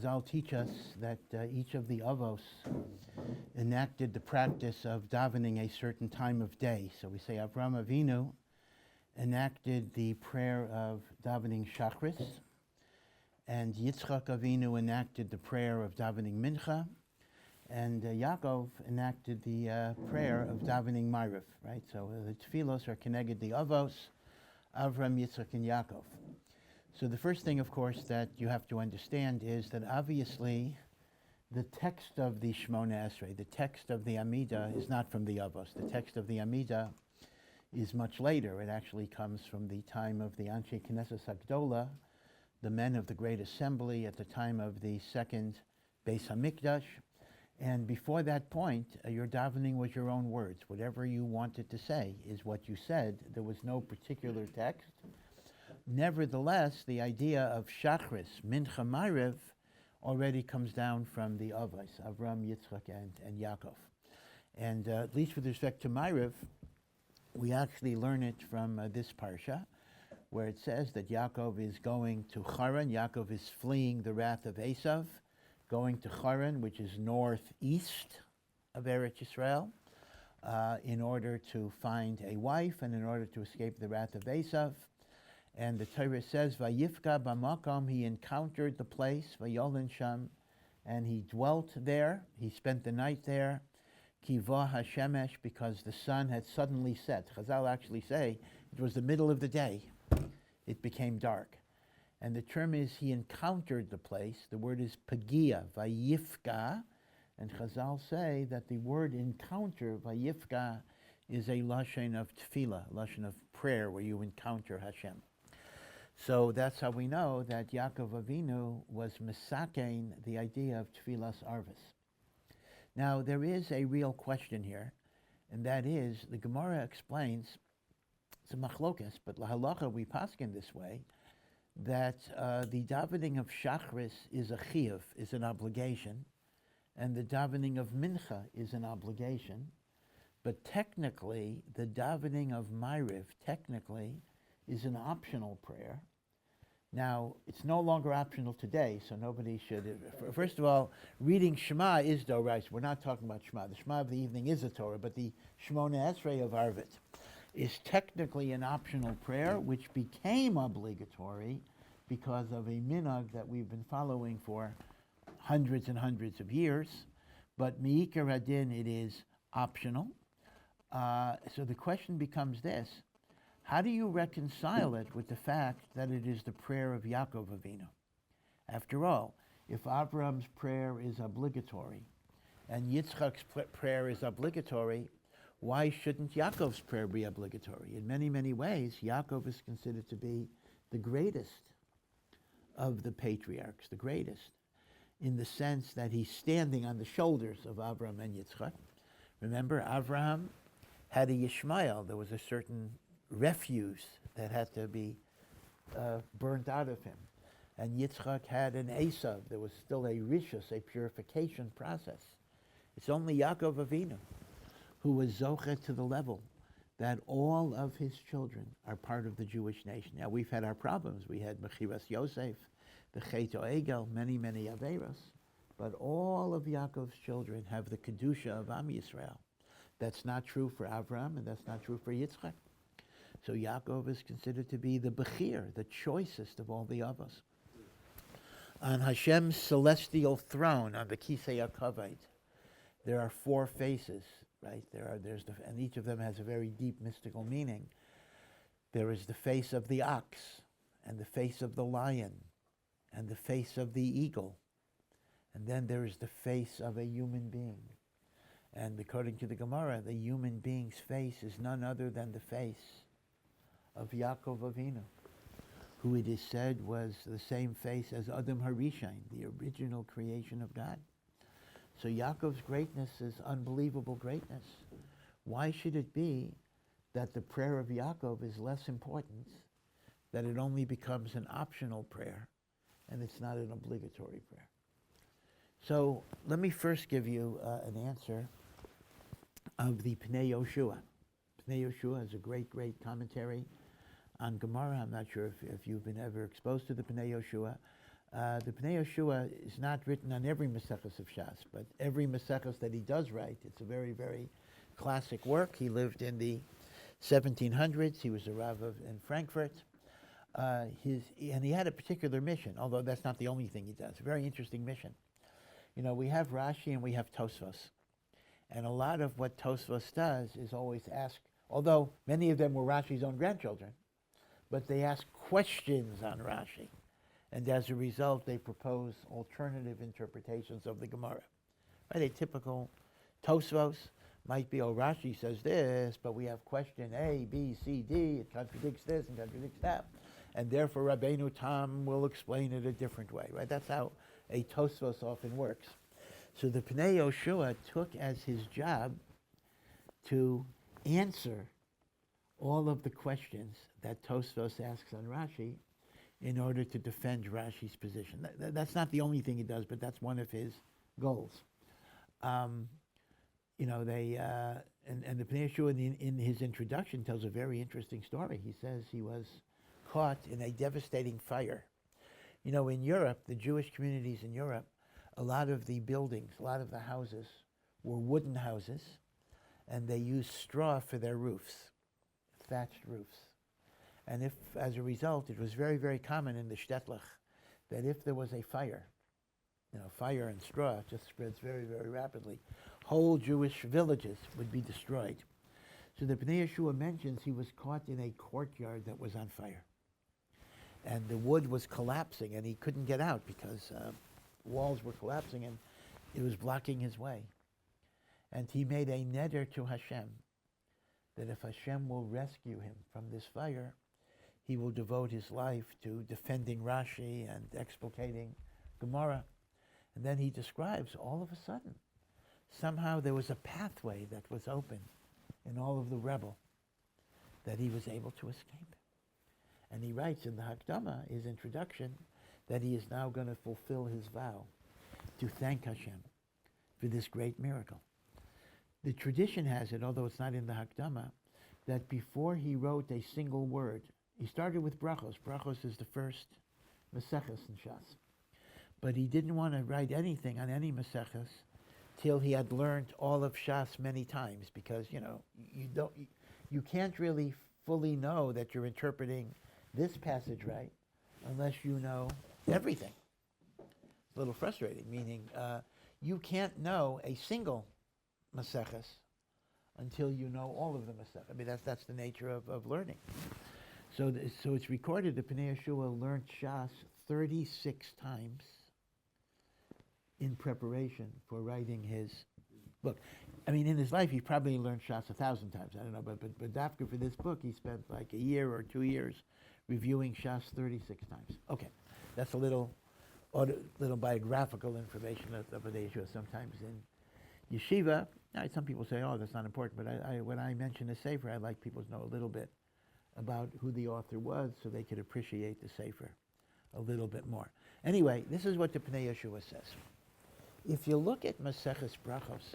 Chazal teach us that each of the avos enacted the practice of davening a certain time of day. So we say Avraham Avinu enacted the prayer of davening Shachris, and Yitzchak Avinu enacted the prayer of davening Mincha, and Yaakov enacted the prayer of davening Maariv, right? So the tefillos are connected the avos, Avram, Yitzchak, and Yaakov. So the first thing, of course, that you have to understand is that obviously the text of the Shemona Esrei, the text of the Amidah, is not from the Avos. The text of the Amidah is much later. It actually comes from the time of the Anshe Knesset Hagdola, the men of the Great Assembly at the time of the second Beis Hamikdash. And before that point, your davening was your own words. Whatever you wanted to say is what you said. There was no particular text. Nevertheless, the idea of Shachris, Mincha, Maariv already comes down from the Avos, Avram, Yitzchak, and Yaakov. And at least with respect to Maariv, we actually learn it from this parsha, where it says that Yaakov is going to Haran. Yaakov is fleeing the wrath of Esav, going to Haran, which is northeast of Eretz Yisrael, in order to find a wife and in order to escape the wrath of Esav. And the Torah says, Vayifka b'makom, he encountered the place, Vayolin sham, and he dwelt there, he spent the night there, Kiva hashemesh, because the sun had suddenly set. Chazal actually say it was the middle of the day, it became dark. And the term is he encountered the place, the word is pagia, Vayifka, and Chazal say that the word encounter, Vayifka, is a lashon of tefillah, lashon of prayer, where you encounter Hashem. So that's how we know that Yaakov Avinu was misakein the idea of tefillas arvis. Now, there is a real question here, and that is, the Gemara explains, it's a machlokas, but lahalacha we paskin this way, that the davening of Shachris is a chiyuv, is an obligation, and the davening of Mincha is an obligation, but technically, the davening of Maariv, technically, is an optional prayer. Now, it's no longer optional today, so nobody should... First of all, reading Shema is Dorais. We're not talking about Shema. The Shema of the evening is a Torah, but the Shemona Esrei of Arvit is technically an optional prayer, which became obligatory because of a minhag that we've been following for hundreds and hundreds of years. But Me'ikar Hadin, it is optional. So the question becomes this. How do you reconcile it with the fact that it is the prayer of Yaakov Avinu? After all, if Abraham's prayer is obligatory and Yitzchak's prayer is obligatory, why shouldn't Yaakov's prayer be obligatory? In many, many ways, Yaakov is considered to be the greatest of the patriarchs, the greatest, in the sense that he's standing on the shoulders of Abraham and Yitzchak. Remember, Abraham had a Yishmael. There was a certain refuse that had to be burnt out of him. And Yitzchak had an Esav. There was still a rishus, a purification process. It's only Yaakov Avinu who was zochet to the level that all of his children are part of the Jewish nation. Now, we've had our problems. We had Mechiras Yosef, the Chet Egel, many, many Averos. But all of Yaakov's children have the Kedusha of Am Yisrael. That's not true for Avraham, and that's not true for Yitzchak. So Yaakov is considered to be the Bechir, the choicest of all the Avos. On Hashem's celestial throne, on the Kisei HaKavod, there are four faces, right? And each of them has a very deep mystical meaning. There is the face of the ox, and the face of the lion, and the face of the eagle. And then there is the face of a human being. And according to the Gemara, the human being's face is none other than the face of Yaakov Avinu, who it is said was the same face as Adam Harishain, the original creation of God. So Yaakov's greatness is unbelievable greatness. Why should it be that the prayer of Yaakov is less important, that it only becomes an optional prayer, and it's not an obligatory prayer? So let me first give you an answer of the P'nei Yehoshua. P'nei Yehoshua is a great, great commentary on Gemara. I'm not sure if you've been ever exposed to the P'nei Yehoshua. The P'nei Yehoshua is not written on every Maseches of Shas, but every Maseches that he does write, it's a very, very classic work. He lived in the 1700s. He was a Rav in Frankfurt. And he had a particular mission, although that's not the only thing he does. A very interesting mission. You know, we have Rashi and we have Tosfos. And a lot of what Tosfos does is always ask, although many of them were Rashi's own grandchildren, but they ask questions on Rashi. And as a result, they propose alternative interpretations of the Gemara. Right? A typical Tosfos might be, oh, Rashi says this, but we have question A, B, C, D. It contradicts this and contradicts that. And therefore, Rabbeinu Tam will explain it a different way. Right? That's how a Tosfos often works. So the P'nei Yehoshua took as his job to answer all of the questions that Tosfos asks on Rashi in order to defend Rashi's position. That's not the only thing he does, but that's one of his goals. You know, and the P'nei Yehoshua in his introduction tells a very interesting story. He says he was caught in a devastating fire. You know, in Europe, the Jewish communities in Europe, a lot of the buildings, a lot of the houses were wooden houses, and they used straw for their roofs, thatched roofs. And if, as a result, it was very, very common in the Shtetlich that if there was a fire, you know, fire and straw just spreads very, very rapidly, whole Jewish villages would be destroyed. So the P'nei Yehoshua mentions he was caught in a courtyard that was on fire. And the wood was collapsing, and he couldn't get out because walls were collapsing, and it was blocking his way. And he made a neder to Hashem, that if Hashem will rescue him from this fire, he will devote his life to defending Rashi and explicating Gemara. And then he describes, all of a sudden, somehow there was a pathway that was open in all of the rebel that he was able to escape. And he writes in the Hakdama, his introduction, that he is now going to fulfill his vow to thank Hashem for this great miracle. The tradition has it, although it's not in the Hakdama, that before he wrote a single word, he started with brachos. Brachos is the first Maseches in Shas. But he didn't want to write anything on any Maseches till he had learned all of Shas many times, because, you know, you can't really fully know that you're interpreting this passage right unless you know everything. It's a little frustrating, meaning you can't know a single Maseches until you know all of the Maseches. I mean, that's the nature of learning. So it's recorded that P'nei Yehoshua learned Shas 36 times in preparation for writing his book. I mean, in his life, he probably learned Shas 1,000 times. I don't know, but after for this book, he spent like a year or 2 years reviewing Shas 36 times. Okay, that's a little biographical information of P'nei Yehoshua. Sometimes in yeshiva, some people say, oh, that's not important, but when I mention a sefer, I like people to know a little bit about who the author was so they could appreciate the sefer a little bit more. Anyway, this is what the P'nei Yehoshua says. If you look at Maseches Brachos,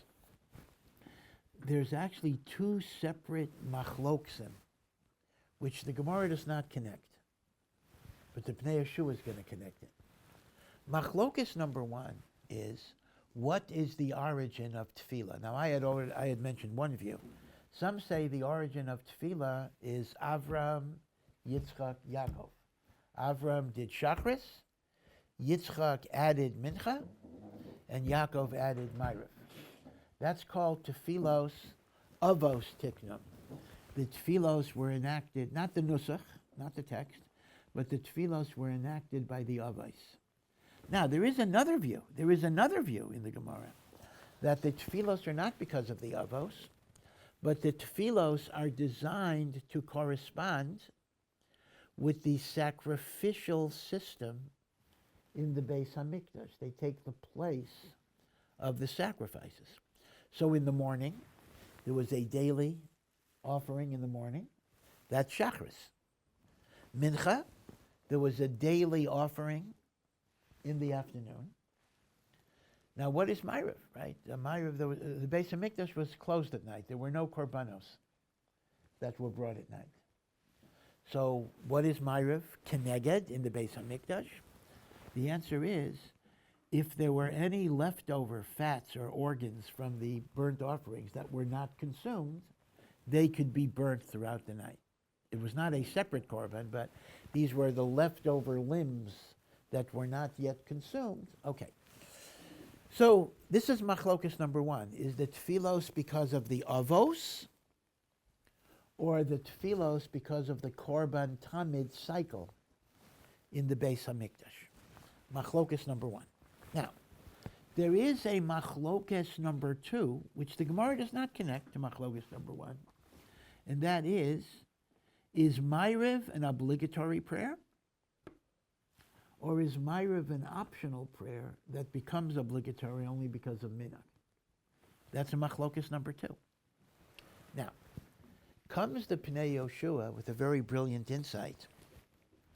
there's actually two separate machloksim, which the Gemara does not connect, but the P'nei Yehoshua is going to connect it. Machlokis number one is, what is the origin of tefillah? Now, I had mentioned one view. Some say the origin of tefillah is Avram, Yitzchak, Yaakov. Avram did Shachris, Yitzchak added Mincha, and Yaakov added Maariv. That's called tefillos avos tiknum. The tefillos were enacted, not the nusach, not the text, but the tefillos were enacted by the avos. Now, there is another view in the Gemara, that the tefillos are not because of the avos, but the tefillos are designed to correspond with the sacrificial system in the Beis HaMikdash. They take the place of the sacrifices. So in the morning, there was a daily offering in the morning. That's Shachris. Mincha, there was a daily offering in the afternoon. Now, what is Maariv, right? Maariv, the Beis HaMikdash was closed at night. There were no korbanos that were brought at night. So, what is Maariv? Keneged in the Beis HaMikdash. The answer is, if there were any leftover fats or organs from the burnt offerings that were not consumed, they could be burnt throughout the night. It was not a separate korban, but these were the leftover limbs that were not yet consumed. Okay. So this is machlokus number one. Is the tfilos because of the avos, or the tfilos because of the korban tamid cycle in the Beis Hamikdash? Machlokus number one. Now, there is a machlokus number two, which the Gemara does not connect to machlokus number one, and that is Maariv an obligatory prayer, or is Maariv an optional prayer that becomes obligatory only because of minhag? That's a machlokus number two. Now, comes the P'nei Yehoshua with a very brilliant insight,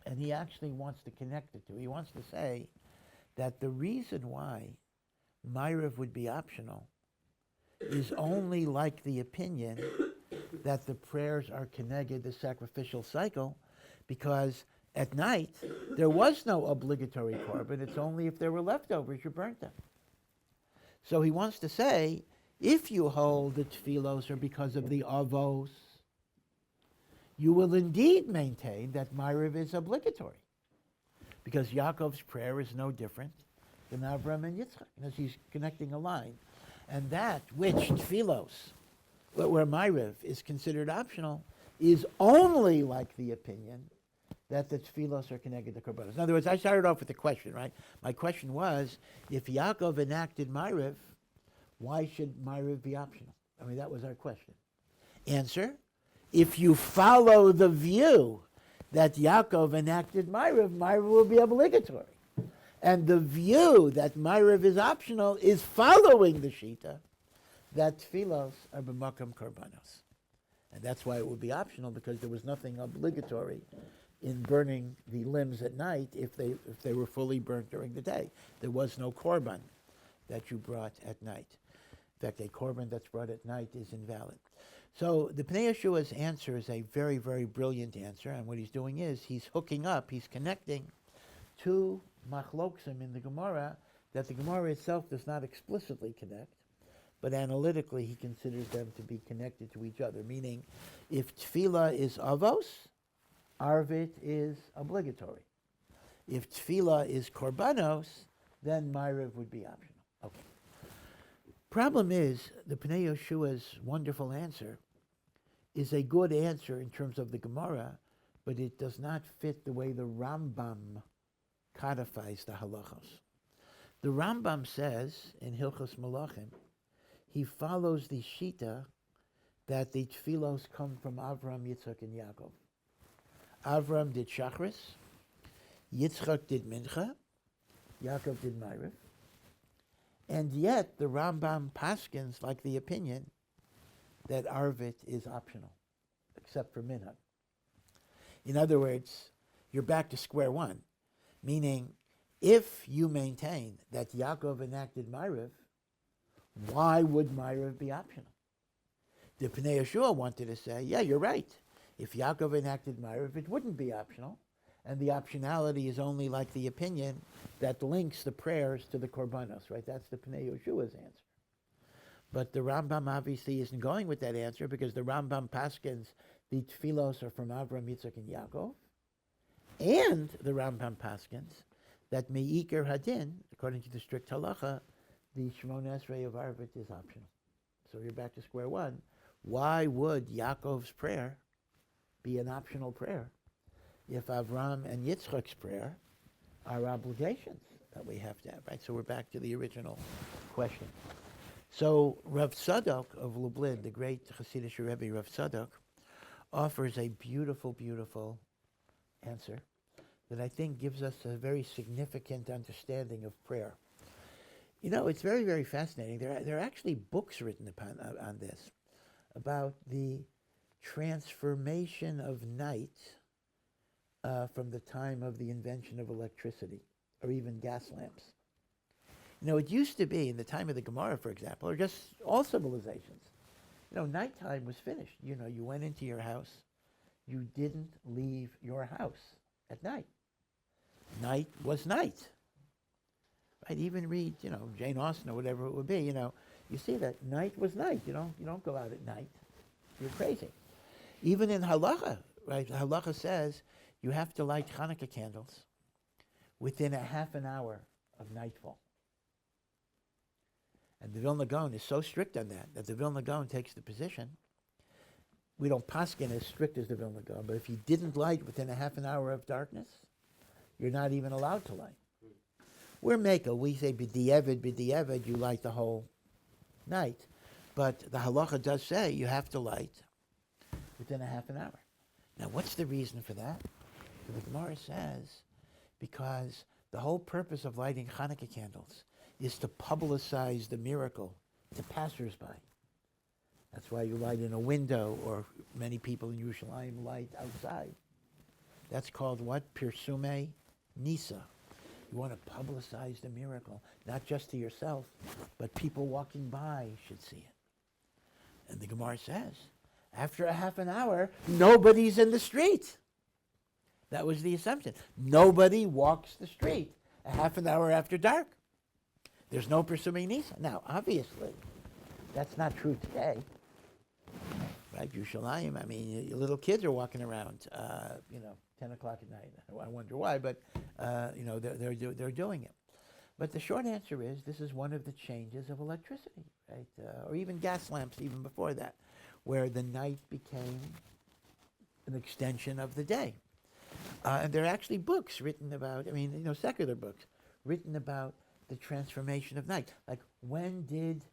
and he actually wants to connect it to. He wants to say that the reason why Maariv would be optional is only like the opinion that the prayers are connected the sacrificial cycle, because at night there was no obligatory korban. It's only if there were leftovers you burnt them. So he wants to say, if you hold the tfilos are because of the avos, you will indeed maintain that Maariv is obligatory, because Yaakov's prayer is no different than Avram and Yitzchak, as he's connecting a line. And that which tfilos, where Maariv is considered optional, is only like the opinion that the tfilos are connected to korbanos. In other words, I started off with a question, right? My question was, if Yaakov enacted Maariv, why should Maariv be optional? I mean, that was our question. Answer, if you follow the view that Yaakov enacted Maariv, Maariv will be obligatory. And the view that Maariv is optional is following the shita that tfilos are b'makom korbanos. And that's why it would be optional, because there was nothing obligatory in burning the limbs at night if they were fully burnt during the day. There was no korban that you brought at night. In fact, a korban that's brought at night is invalid. So the P'nei Yehoshua's answer is a very, very brilliant answer, and what he's doing is he's hooking up, he's connecting two machloksim in the Gemara that the Gemara itself does not explicitly connect, but analytically he considers them to be connected to each other, meaning if tefillah is avos, arvit is obligatory. If tefillah is korbanos, then Maariv would be optional. Okay. Problem is, the P'nei Yehoshua's wonderful answer is a good answer in terms of the Gemara, but it does not fit the way the Rambam codifies the halachos. The Rambam says in Hilchos Malachim, he follows the shita that the tfilos come from Avram, Yitzchak, and Yaakov. Avram did Shachris, Yitzchak did Mincha, Yaakov did Maariv, and yet the Rambam paskins like the opinion that Arvit is optional, except for Minhag. In other words, you're back to square one, meaning if you maintain that Yaakov enacted Maariv, why would Maariv be optional? The P'nei Yehoshua wanted to say, yeah, you're right. If Yaakov enacted Maariv, it wouldn't be optional, and the optionality is only like the opinion that links the prayers to the korbanos, right? That's the P'nei Yehoshua's answer. But the Rambam obviously isn't going with that answer, because the Rambam paskins the tfilos are from Avram, Yitzchak, and Yaakov, and the Rambam paskins that me'ikar hadin, according to the strict halacha, the Shemona Esrei of Arvit is optional. So you're back to square one. Why would Yaakov's prayer be an optional prayer if Avram and Yitzchak's prayer are obligations that we have to have, right? So we're back to the original question. So Rav Tzadok of Lublin, the great Hasidic Rebbe Rav Tzadok, offers a beautiful, beautiful answer that I think gives us a very significant understanding of prayer. You know, it's very, very fascinating. There are actually books written on this, about the transformation of night from the time of the invention of electricity, or even gas lamps. You know, it used to be, in the time of the Gemara, for example, or just all civilizations, you know, nighttime was finished. You know, you went into your house. You didn't leave your house at night. Night was night. right? Even read, Jane Austen or whatever it would be, you see that night was night. You don't go out at night. You're crazy. Even in halacha, right? Halacha says you have to light Hanukkah candles within a half an hour of nightfall. And the Vilna Gaon is so strict on that the Vilna Gaon takes the position. We don't paskin as strict as the Vilna Gaon, but if you didn't light within a half an hour of darkness, you're not even allowed to light. We're Meka. We say b'di'evid, you light the whole night. But the halacha does say you have to light within a half an hour. Now, what's the reason for that? So the Gemara says, because the whole purpose of lighting Hanukkah candles is to publicize the miracle to passersby. That's why you light in a window, or many people in Yerushalayim light outside. That's called what? Pirsume Nisa. You want to publicize the miracle, not just to yourself, but people walking by should see it. And the Gemara says, after a half an hour, nobody's in the street. That was the assumption. Nobody walks the street a half an hour after dark. There's no Pirsume Nisa. Now, obviously, that's not true today. Right, Yerushalayim, I mean, your little kids are walking around, 10 o'clock at night. I wonder why, but, they're doing it. But the short answer is this is one of the changes of electricity, right? Or even gas lamps, even before that, where the night became an extension of the day. And there are actually books written about, secular books, written about the transformation of night. Like, when did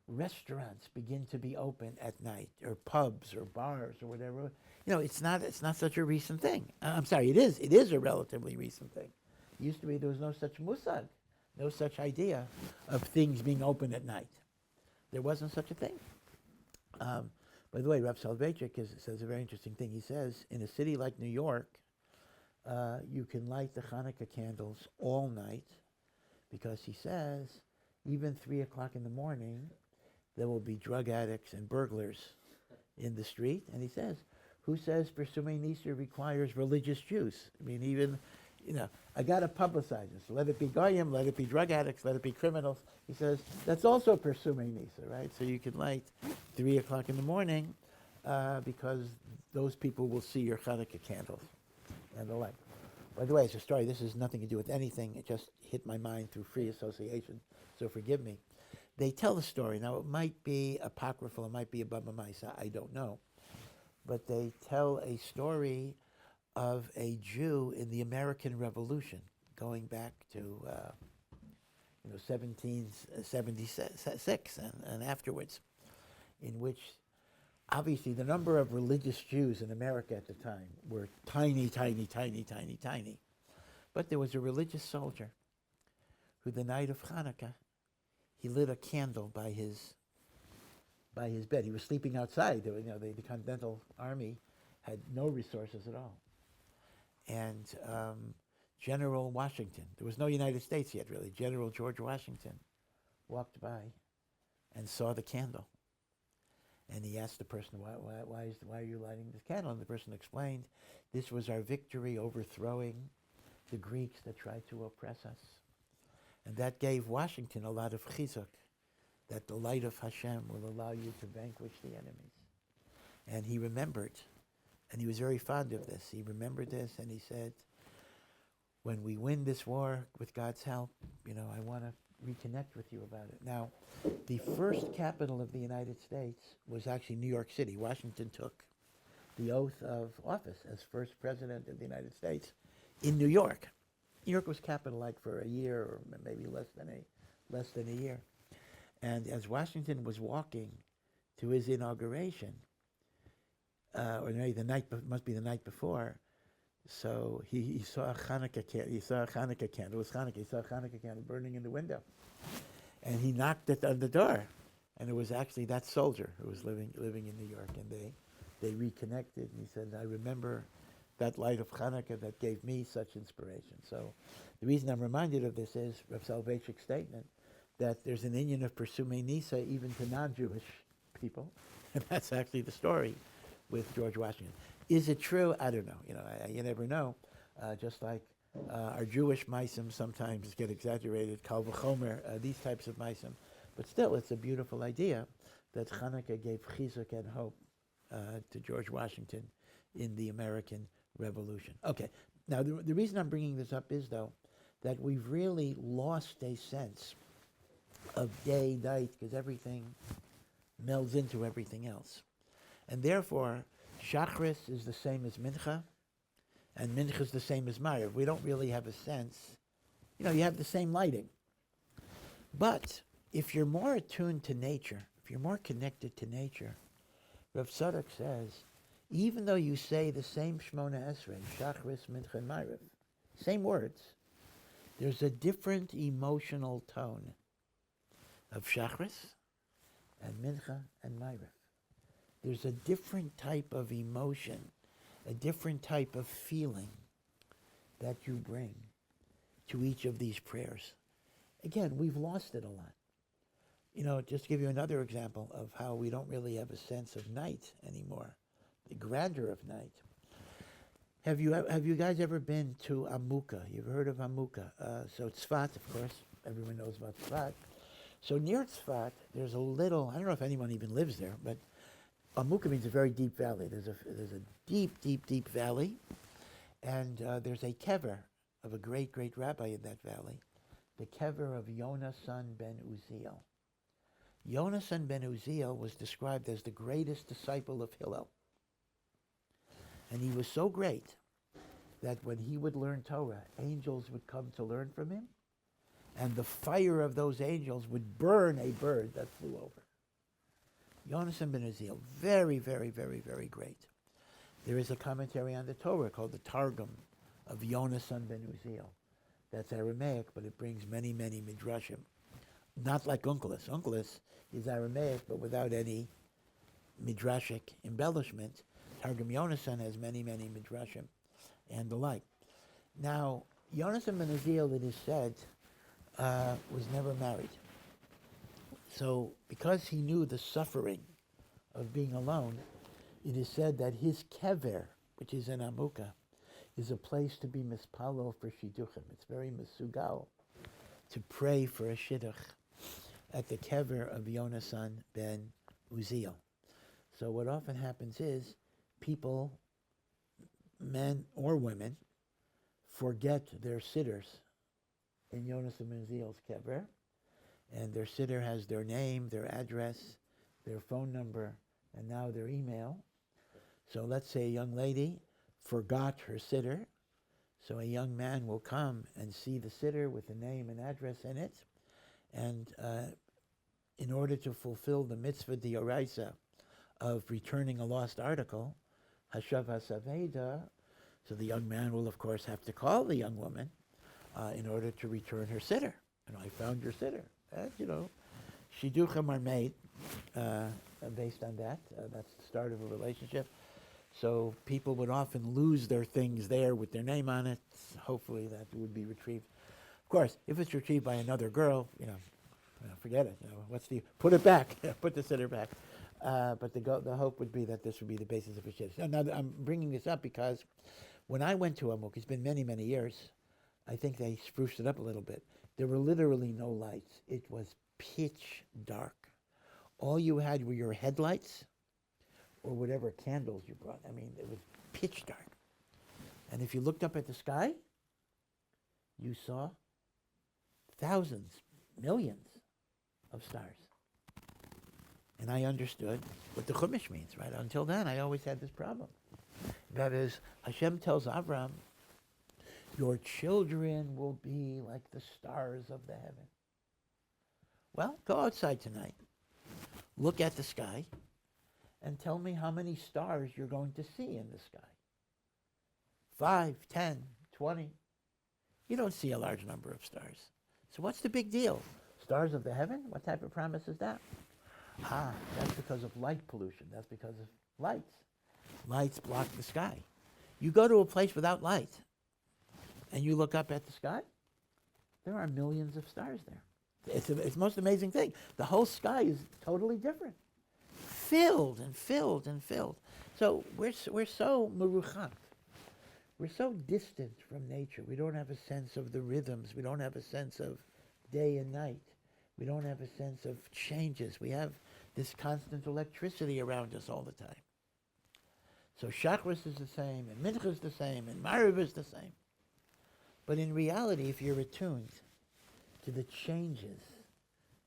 restaurants begin to be open at night, or pubs or bars or whatever? It's not such a recent thing. I'm sorry, it is a relatively recent thing. It used to be there was no such musag, no such idea of things being open at night. There wasn't such a thing. By the way, Rav Soloveitchik says a very interesting thing. He says, in a city like New York, you can light the Hanukkah candles all night, because he says, even 3 o'clock in the morning, there will be drug addicts and burglars in the street. And he says, who says Pirsume Nisa requires religious Jews? Even, I got to publicize this. Let it be goyim, let it be drug addicts, let it be criminals. He says, that's also Pirsume Nisa, right? So you can light 3 o'clock in the morning because those people will see your Hanukkah candles and the like. By the way, it's a story. This has nothing to do with anything. It just hit my mind through free association, so forgive me. They tell the story. Now, it might be apocryphal, it might be a Baba Maisa, I don't know. But they tell a story of a Jew in the American Revolution, going back to 1776 and afterwards, in which obviously the number of religious Jews in America at the time were tiny. But there was a religious soldier who, the night of Hanukkah, he lit a candle by his bed. He was sleeping outside. The Continental Army had no resources at all. And General Washington, there was no United States yet, really. General George Washington walked by and saw the candle. And he asked the person, why are you lighting this candle? And the person explained, this was our victory overthrowing the Greeks that tried to oppress us. And that gave Washington a lot of chizuk, that the light of Hashem will allow you to vanquish the enemies. And he remembered, and he was very fond of this. He remembered this, and he said, when we win this war with God's help, I want to reconnect with you about it. Now, the first capital of the United States was actually New York City. Washington took the oath of office as first president of the United States in New York. New York was capital for a year, or maybe less than a year. And as Washington was walking to his inauguration, or maybe must be the night before, so he saw a Hanukkah candle. He saw a Hanukkah candle. It was Hanukkah. He saw a Hanukkah candle burning in the window, and he knocked on the door, and it was actually that soldier who was living in New York, and they reconnected. And he said, "I remember that light of Hanukkah that gave me such inspiration." So the reason I'm reminded of this is Rav Soloveitchik's statement that there's an inyan of Pirsume Nisa even to non-Jewish people, and that's actually the story with George Washington. Is it true? I don't know. You never know. Just like Our Jewish maisim sometimes get exaggerated, kal v'chomer, these types of maisim. But still, it's a beautiful idea that Hanukkah gave chizuk and hope to George Washington in the American Revolution. Okay, now the reason I'm bringing this up is, though, that we've really lost a sense of day, night, because everything melds into everything else. And therefore, Shachris is the same as Mincha, and Mincha is the same as Maariv. We don't really have a sense. You know, you have the same lighting. But if you're more attuned to nature, if you're more connected to nature, Rav Tzadok says, even though you say the same Shmona Esrei, Shachris, Mincha, and Maariv, same words, there's a different emotional tone of Shachris and Mincha and Maariv. There's a different type of emotion, a different type of feeling that you bring to each of these prayers. Again, we've lost it a lot. You know, just to give you another example of how we don't really have a sense of night anymore, the grandeur of night. Have you guys ever been to Amuka? You've heard of Amuka? So Tzfat, of course, everyone knows about Tzfat. So near Tzfat, there's a little, I don't know if anyone even lives there, but Amuka means a very deep valley. There's a deep, deep, deep valley, and there's a kever of a great, great rabbi in that valley, the kever of Yonasan ben Uziel. Yonasan ben Uziel was described as the greatest disciple of Hillel. And he was so great that when he would learn Torah, angels would come to learn from him, and the fire of those angels would burn a bird that flew over. Yonasan ben Uziel, very, very, very, very great. There is a commentary on the Torah called the Targum of Yonasan ben Uziel. That's Aramaic, but it brings many, many midrashim. Not like Onkelos. Onkelos is Aramaic, but without any midrashic embellishment. Targum Yonasan has many, many midrashim and the like. Now, Yonasan ben Uziel, it is said, was never married. So, because he knew the suffering of being alone, it is said that his kever, which is in Amuka, is a place to be mispalo for shidduchim. It's very misugal to pray for a shidduch at the kever of Yonasan ben Uziel. So what often happens is people, men or women, forget their sitters in Yonasan ben Uziel's kever, and their sitter has their name, their address, their phone number, and now their email. So let's say a young lady forgot her sitter, so a young man will come and see the sitter with the name and address in it, and in order to fulfill the mitzvah d'oraisa of returning a lost article, hashav hasaveda, so the young man will of course have to call the young woman in order to return her sitter. And I found your sitter. And, you know, shidduchim are made based on that. That's the start of a relationship. So people would often lose their things there with their name on it. Hopefully that would be retrieved. Of course, if it's retrieved by another girl, forget it. Put it back. Put the sitter back. But the hope would be that this would be the basis of a shidduch. Now I'm bringing this up because when I went to Amuk, it's been many, many years. I think they spruced it up a little bit. There were literally no lights. It was pitch dark. All you had were your headlights or whatever candles you brought. I mean, it was pitch dark. And if you looked up at the sky, you saw thousands, millions of stars. And I understood what the Chumash means, right? Until then, I always had this problem. That is, Hashem tells Avram, your children will be like the stars of the heaven. Well, go outside tonight, look at the sky, and tell me how many stars you're going to see in the sky. 5, 10, 20. You don't see a large number of stars. So what's the big deal? Stars of the heaven? What type of promise is that? That's because of light pollution. That's because of lights. Lights block the sky. You go to a place without light, and you look up at the sky, there are millions of stars there. It's the most amazing thing. The whole sky is totally different. Filled and filled and filled. So we're so meruchat. We're so distant from nature. We don't have a sense of the rhythms. We don't have a sense of day and night. We don't have a sense of changes. We have this constant electricity around us all the time. So Shacharis is the same, and Mincha is the same, and Maariv is the same. But in reality, if you're attuned to the changes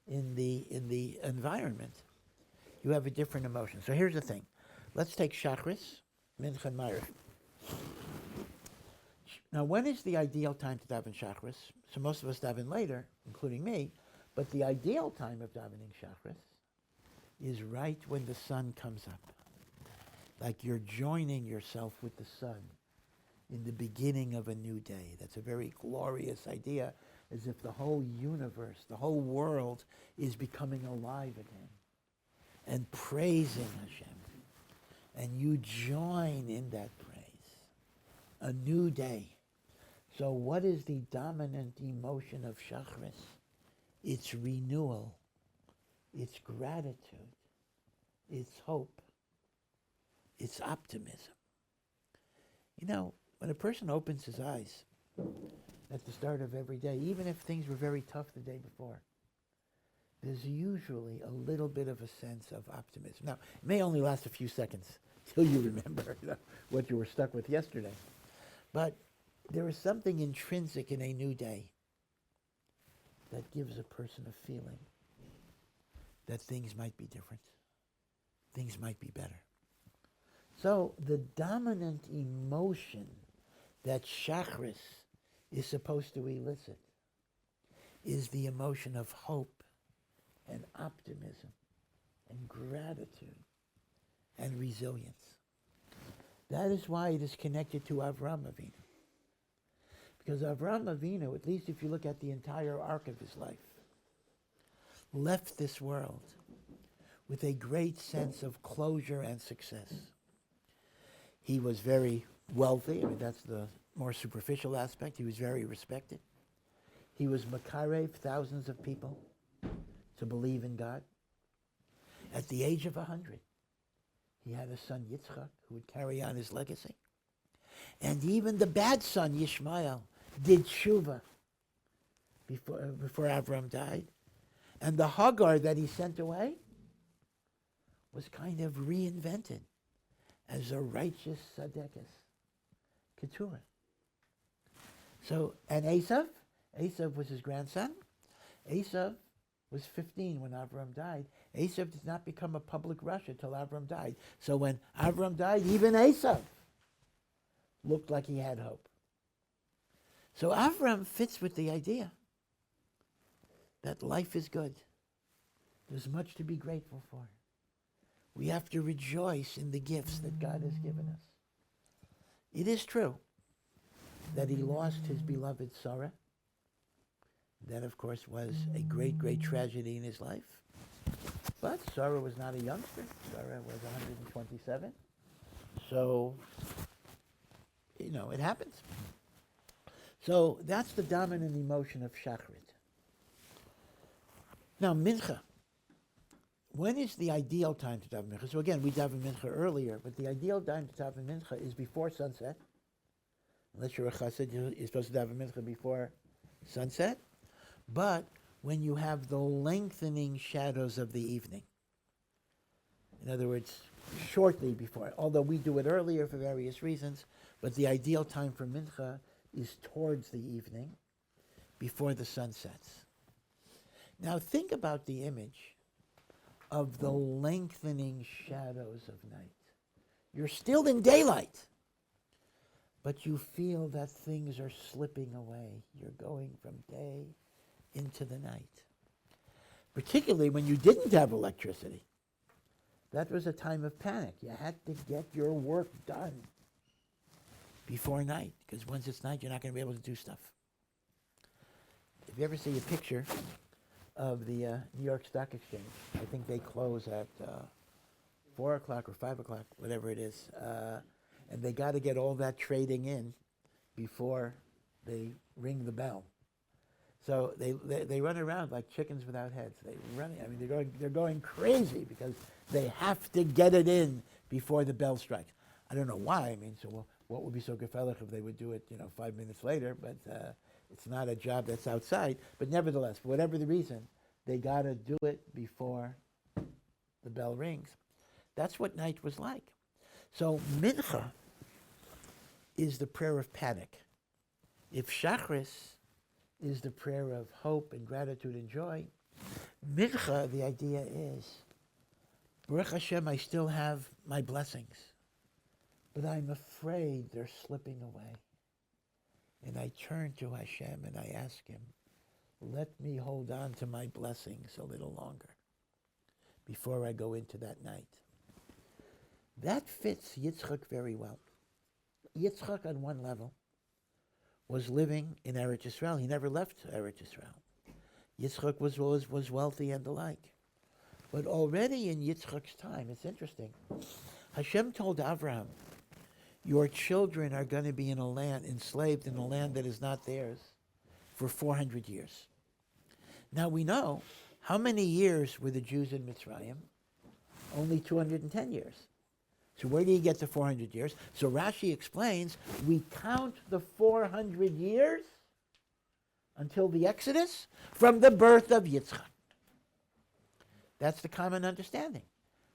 in the environment, you have a different emotion. So here's the thing. Let's take Shacharis, Mincha, and Maariv. Now, when is the ideal time to daven Shacharis? So most of us daven later, including me, but the ideal time of davening Shacharis is right when the sun comes up. Like you're joining yourself with the sun in the beginning of a new day. That's a very glorious idea, as if the whole universe, the whole world is becoming alive again and praising Hashem. And you join in that praise. A new day. So what is the dominant emotion of Shacharis? It's renewal. It's gratitude. It's hope. It's optimism. You know, when a person opens his eyes at the start of every day, even if things were very tough the day before, there's usually a little bit of a sense of optimism. Now, it may only last a few seconds till you remember what you were stuck with yesterday. But there is something intrinsic in a new day that gives a person a feeling that things might be different. Things might be better. So the dominant emotion that Shacharis is supposed to elicit is the emotion of hope and optimism and gratitude and resilience. That is why it is connected to Avraham Avinu. Because Avraham Avinu, at least if you look at the entire arc of his life, left this world with a great sense of closure and success. He was very wealthy. I mean, that's the more superficial aspect. He was very respected. He was Makarev, thousands of people to believe in God. At the age of 100, he had a son, Yitzchak, who would carry on his legacy. And even the bad son, Yishmael, did tshuva before Avram died. And the Hagar that he sent away was kind of reinvented as a righteous tzaddikus, Keturah. So, and Esav was his grandson. Esav was 15 when Avram died. Esav did not become a public Russia until Avram died. So when Avram died, even Esav looked like he had hope. So Avram fits with the idea that life is good. There's much to be grateful for. We have to rejoice in the gifts that God has given us. It is true that he lost his beloved Sarah. That, of course, was a great, great tragedy in his life. But Sarah was not a youngster. Sarah was 127. So, you know, it happens. So that's the dominant emotion of Shacharit. Now, Mincha. When is the ideal time to daven Mincha? So again, we daven Mincha earlier, but the ideal time to daven Mincha is before sunset. Unless you're a chassid, you're supposed to daven Mincha before sunset. But when you have the lengthening shadows of the evening. In other words, shortly before. Although we do it earlier for various reasons, but the ideal time for Mincha is towards the evening, before the sun sets. Now think about the image of the lengthening shadows of night. You're still in daylight, but you feel that things are slipping away. You're going from day into the night. Particularly when you didn't have electricity. That was a time of panic. You had to get your work done before night, because once it's night, you're not going to be able to do stuff. If you ever see a picture of the New York Stock Exchange, I think they close at 4 o'clock or 5 o'clock, whatever it is, and they got to get all that trading in before they ring the bell. So they run around like chickens without heads. They're going crazy because they have to get it in before the bell strikes. I don't know why. I mean, so what would be so gefährlich if they would do it, 5 minutes later, but it's not a job that's outside. But nevertheless, for whatever the reason, they got to do it before the bell rings. That's what night was like. So mincha is the prayer of panic. If Shachris is the prayer of hope and gratitude and joy, mincha, the idea is, Baruch Hashem, I still have my blessings, but I'm afraid they're slipping away. And I turn to Hashem and I ask Him, let me hold on to my blessings a little longer before I go into that night. That fits Yitzchak very well. Yitzchak, on one level, was living in Eretz Yisrael. He never left Eretz Yisrael. Yitzchak was wealthy and the like. But already in Yitzchak's time, it's interesting, Hashem told Avraham, your children are going to be in a land, enslaved in a land that is not theirs for 400 years. Now we know, how many years were the Jews in Mitzrayim? Only 210 years. So where do you get the 400 years? So Rashi explains, we count the 400 years until the Exodus from the birth of Yitzchak. That's the common understanding,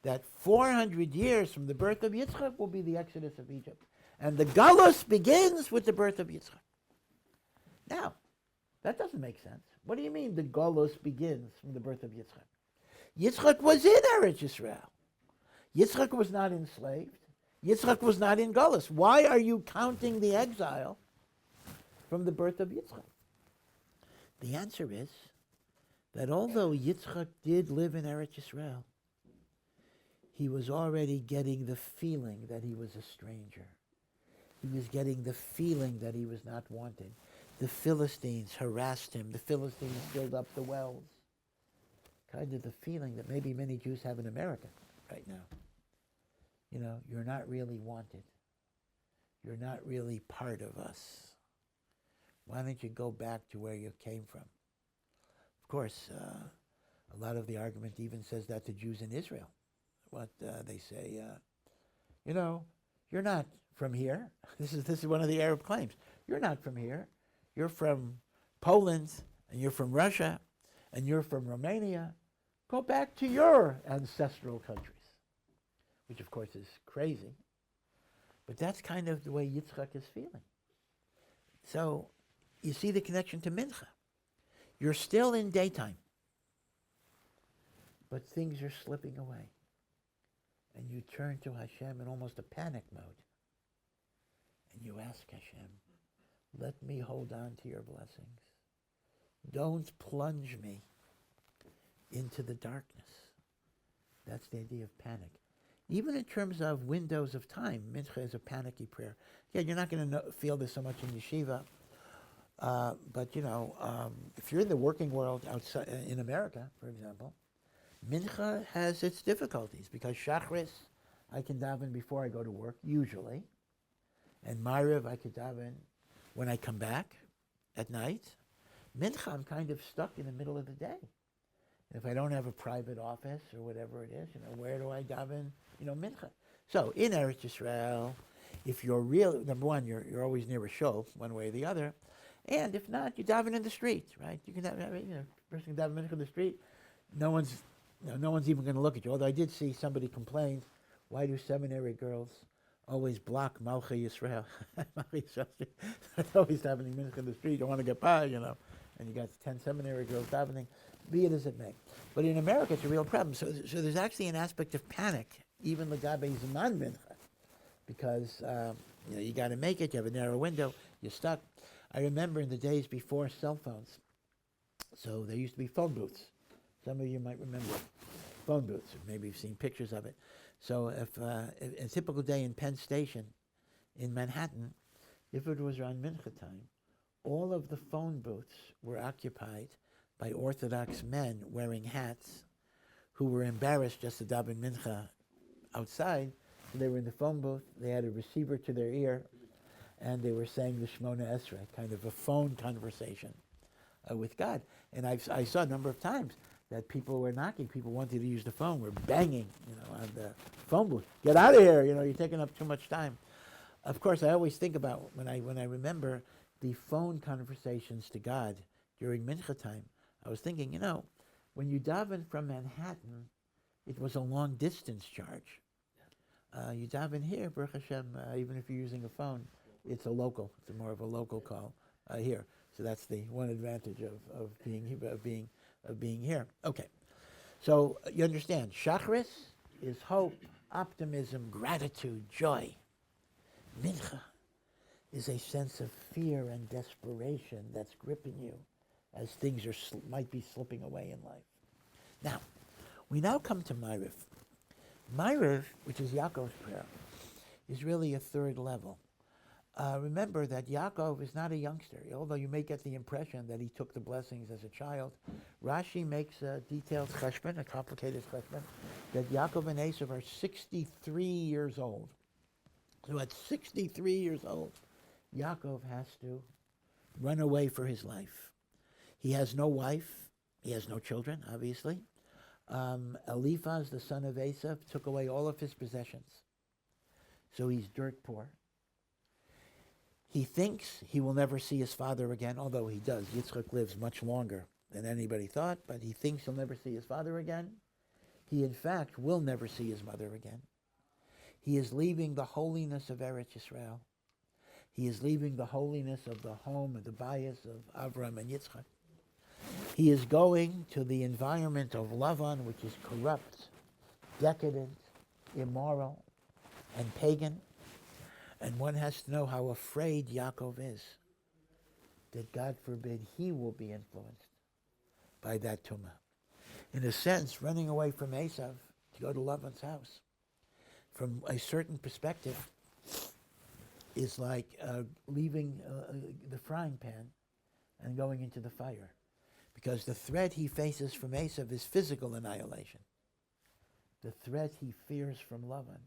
that 400 years from the birth of Yitzchak will be the Exodus of Egypt. And the Galus begins with the birth of Yitzchak. Now, that doesn't make sense. What do you mean the Galus begins from the birth of Yitzchak? Yitzchak was in Eretz Yisrael. Yitzchak was not enslaved. Yitzchak was not in Galus. Why are you counting the exile from the birth of Yitzchak? The answer is that although Yitzchak did live in Eretz Yisrael, he was already getting the feeling that he was a stranger. He was getting the feeling that he was not wanted. The Philistines harassed him. The Philistines filled up the wells. Kind of the feeling that maybe many Jews have in America right now. You're not really wanted. You're not really part of us. Why don't you go back to where you came from? Of course, a lot of the argument even says that to Jews in Israel. What they say, you're not from here. This is one of the Arab claims. You're not from here. You're from Poland, and you're from Russia, and you're from Romania. Go back to your ancestral countries, which of course is crazy. But that's kind of the way Yitzchak is feeling. So you see the connection to Mincha. You're still in daytime, but things are slipping away. And you turn to Hashem in almost a panic mode. And you ask Hashem, let me hold on to your blessings. Don't plunge me into the darkness. That's the idea of panic. Even in terms of windows of time, Mincha is a panicky prayer. Yeah, you're not going to feel this so much in yeshiva. But if you're in the working world outside in America, for example, Mincha has its difficulties because Shachris, I can daven before I go to work, usually. And Maariv, I can daven when I come back at night. Mincha, I'm kind of stuck in the middle of the day. If I don't have a private office or whatever it is, where do I daven, Mincha? So in Eretz Yisrael, if you're real, number one, you're always near a shul, one way or the other. And if not, you daven in the street, right? You can have, person can daven Mincha in the street. No one's even going to look at you. Although I did see somebody complained, why do seminary girls always block Malchei Yisrael? They're always davening Mincha in the street. You don't want to get by, and you got 10 seminary girls davening. Be it as it may. But in America, it's a real problem. So there's actually an aspect of panic, even Lagabe Zaman Mincha, because you got to make it. You have a narrow window. You're stuck. I remember in the days before cell phones, so there used to be phone booths. Some of you might remember phone booths, or maybe you've seen pictures of it. So if a typical day in Penn Station in Manhattan, if it was around Mincha time, all of the phone booths were occupied by Orthodox men wearing hats who were embarrassed just to daven Mincha outside. So they were in the phone booth, they had a receiver to their ear, and they were saying the Shemona Esrei, kind of a phone conversation with God. And I saw a number of times that people were knocking, people wanted to use the phone, were banging, on the phone booth. Get out of here, you're taking up too much time. Of course, I always think about when I remember the phone conversations to God during Mincha time. I was thinking, when you daven from Manhattan, it was a long distance charge. You daven here, Baruch Hashem, even if you're using a phone, it's a local. It's more of a local call here. So that's the one advantage of being here. Okay, so you understand. Shachris is hope, optimism, gratitude, joy. Mincha is a sense of fear and desperation that's gripping you as things might be slipping away in life. Now, we now come to Maariv. Maariv, which is Yaakov's prayer, is really a third level. Remember that Yaakov is not a youngster, although you may get the impression that he took the blessings as a child. Rashi makes a detailed cheshbon, a complicated cheshbon, that Yaakov and Esav are 63 years old. So at 63 years old, Yaakov has to run away for his life. He has no wife. He has no children, obviously. Eliphaz, the son of Esav, took away all of his possessions. So he's dirt poor. He thinks he will never see his father again, although he does. Yitzchak lives much longer than anybody thought, but he thinks he'll never see his father again. He, in fact, will never see his mother again. He is leaving the holiness of Eretz Yisrael. He is leaving the holiness of the home and the bias of Avram and Yitzchak. He is going to the environment of Lavan, which is corrupt, decadent, immoral, and pagan. And one has to know how afraid Yaakov is that, God forbid, he will be influenced by that tumah. In a sense, running away from Esav to go to Lavan's house, from a certain perspective, is like leaving the frying pan and going into the fire. Because the threat he faces from Esav is physical annihilation. The threat he fears from Lavan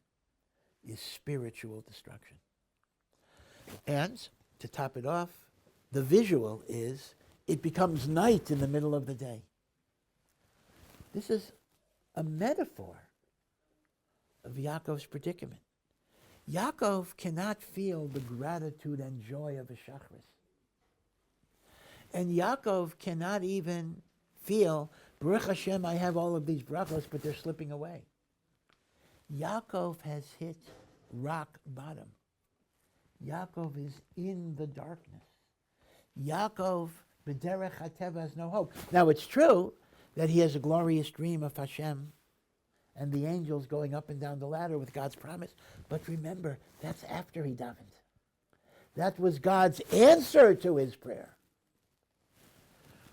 is spiritual destruction. And, to top it off, the visual is it becomes night in the middle of the day. This is a metaphor of Yaakov's predicament. Yaakov cannot feel the gratitude and joy of a shachris. And Yaakov cannot even feel, Baruch Hashem, I have all of these brachos, but they're slipping away. Yaakov has hit rock bottom. Yaakov is in the darkness. Yaakov, b'derech hateva, has no hope. Now, it's true that he has a glorious dream of Hashem and the angels going up and down the ladder with God's promise. But remember, that's after he davened. That was God's answer to his prayer.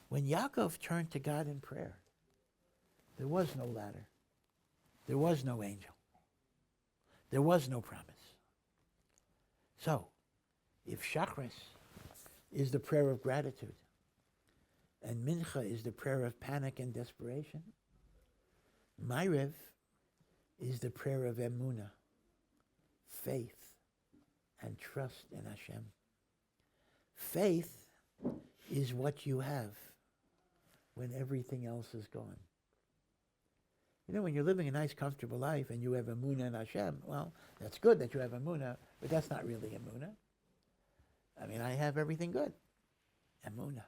When Yaakov turned to God in prayer, there was no ladder. There was no angel. There was no promise. So, if Shachris is the prayer of gratitude, and Mincha is the prayer of panic and desperation, Maariv is the prayer of Emunah, faith and trust in Hashem. Faith is what you have when everything else is gone. When you're living a nice, comfortable life and you have Emunah in Hashem, well, that's good that you have Emunah, but that's not really Emunah. I have everything good. Emunah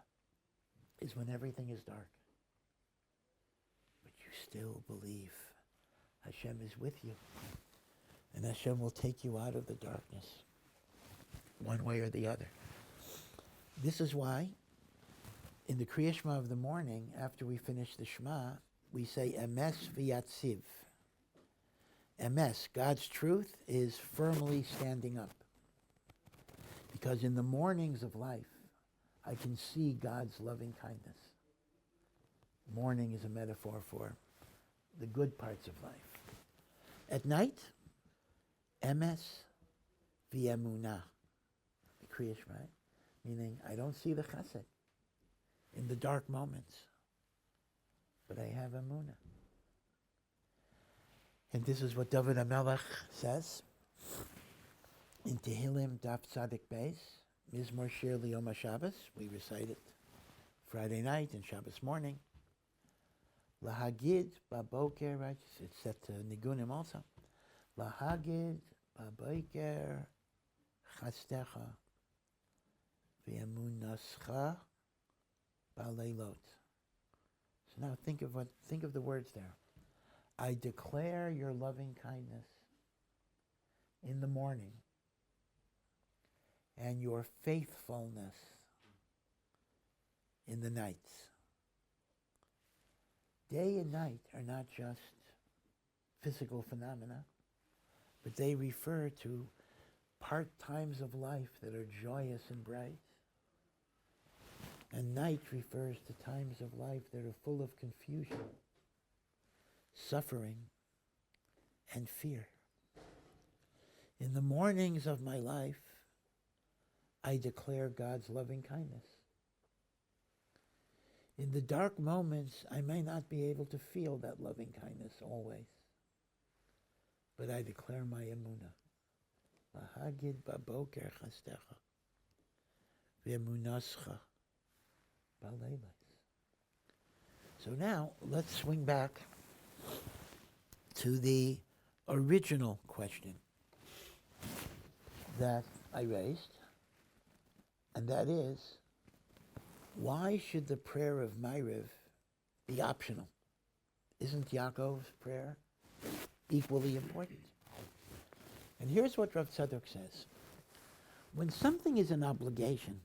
is when everything is dark. But you still believe Hashem is with you. And Hashem will take you out of the darkness, one way or the other. This is why, in the Kriya Shema of the morning, after we finish the Shema, we say, Emes v'yatziv. Emes, God's truth, is firmly standing up. Because in the mornings of life, I can see God's loving kindness. Morning is a metaphor for the good parts of life. At night, Emes v'emunah. The Kriya Shema, meaning I don't see the chesed in the dark moments, but I have emunah. And this is what David HaMelech says in Tehillim Daf Tzadik Beis, Mizmor Shir Liyom HaShabbos. We recite it Friday night and Shabbos morning. Lahagid Baboker, right? It's set to Nigunim also. Lahagid Baboker chastecha v'emunascha baleilot. So now think of the words there. I declare your loving kindness in the morning and your faithfulness in the nights. Day and night are not just physical phenomena, but they refer to part times of life that are joyous and bright. And night refers to times of life that are full of confusion, suffering, and fear. In the mornings of my life, I declare God's loving kindness. In the dark moments, I may not be able to feel that loving kindness always, but I declare my emunah. Lahagid baboker chastecha v'emunascha baleilas. So now, let's swing back to the original question that I raised, and that is, why should the prayer of Maariv be optional? Isn't Yaakov's prayer equally important? And here's what Rav Tzadok says. When something is an obligation,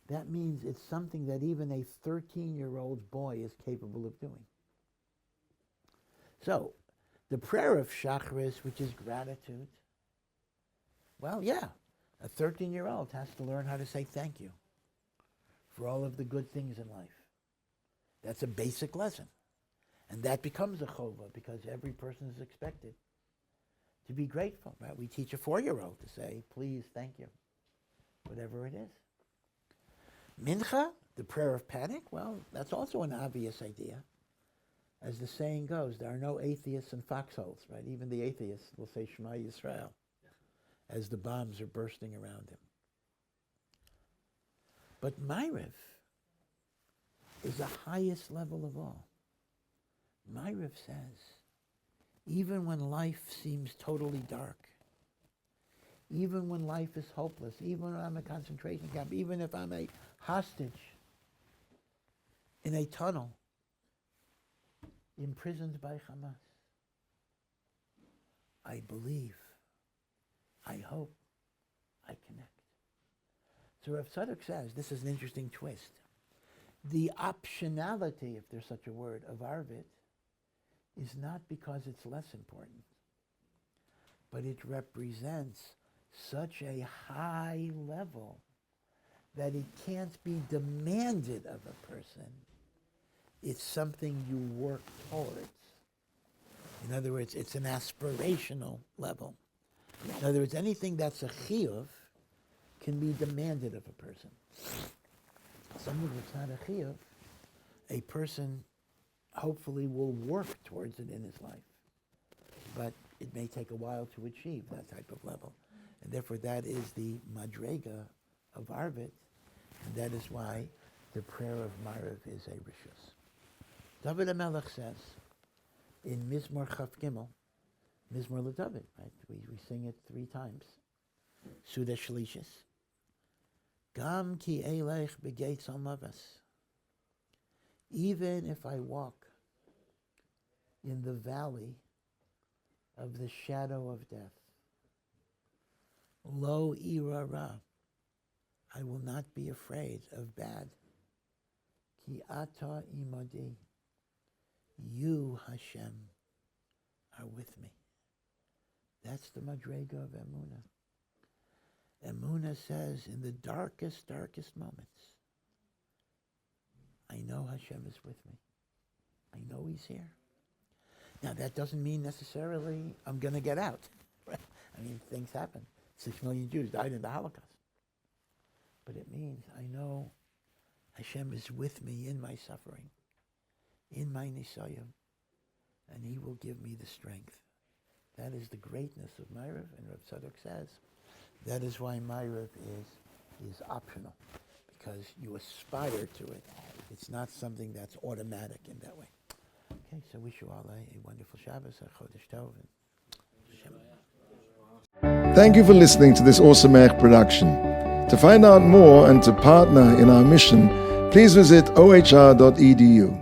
that means it's something that even a 13-year-old boy is capable of doing. So, the prayer of Shacharis, which is gratitude, well, yeah, a 13-year-old has to learn how to say thank you for all of the good things in life. That's a basic lesson. And that becomes a chova because every person is expected to be grateful. Right? We teach a 4-year-old to say, please, thank you, whatever it is. Mincha, the prayer of panic, well, that's also an obvious idea. As the saying goes, there are no atheists in foxholes, right? Even the atheists will say Shema Yisrael as the bombs are bursting around him. But Maariv is the highest level of all. Maariv says, even when life seems totally dark, even when life is hopeless, even when I'm a concentration camp, even if I'm a hostage in a tunnel, imprisoned by Hamas, I believe, I hope, I connect. So Rav Tzadok says, this is an interesting twist. The optionality, if there's such a word, of Arvit is not because it's less important, but it represents such a high level that it can't be demanded of a person. It's something you work towards. In other words, it's an aspirational level. In other words, anything that's a chiyuv can be demanded of a person. Something that's not a chiyuv, a person hopefully will work towards it in his life. But it may take a while to achieve that type of level. And therefore that is the madrega of Arvit, and that is why the prayer of Maariv is a rishus. David HaMelech says in Mizmor Chaf Gimel, Mizmor LeDavid, right? We sing it 3 times. Suda Shlishis. Gam ki elech begates almavas. Even if I walk in the valley of the shadow of death, lo ira ra, I will not be afraid of bad. Ki ata imadi, you, Hashem, are with me. That's the madrega of Emunah. Emunah says, in the darkest moments, I know Hashem is with me. I know He's here. Now, that doesn't mean necessarily I'm going to get out. I mean, things happen. 6 million Jews died in the Holocaust. But it means I know Hashem is with me in my suffering, in my nisayim, and He will give me the strength. That is the greatness of Maariv, and Rav Tzadok says that is why Maariv is optional, because you aspire to it. It's not something that's automatic in that way. Okay, so wish you all a wonderful Shabbos, a Chodesh Tov, and Hashem. Thank you for listening to this Awesome Ech production. To find out more and to partner in our mission, please visit ohr.edu.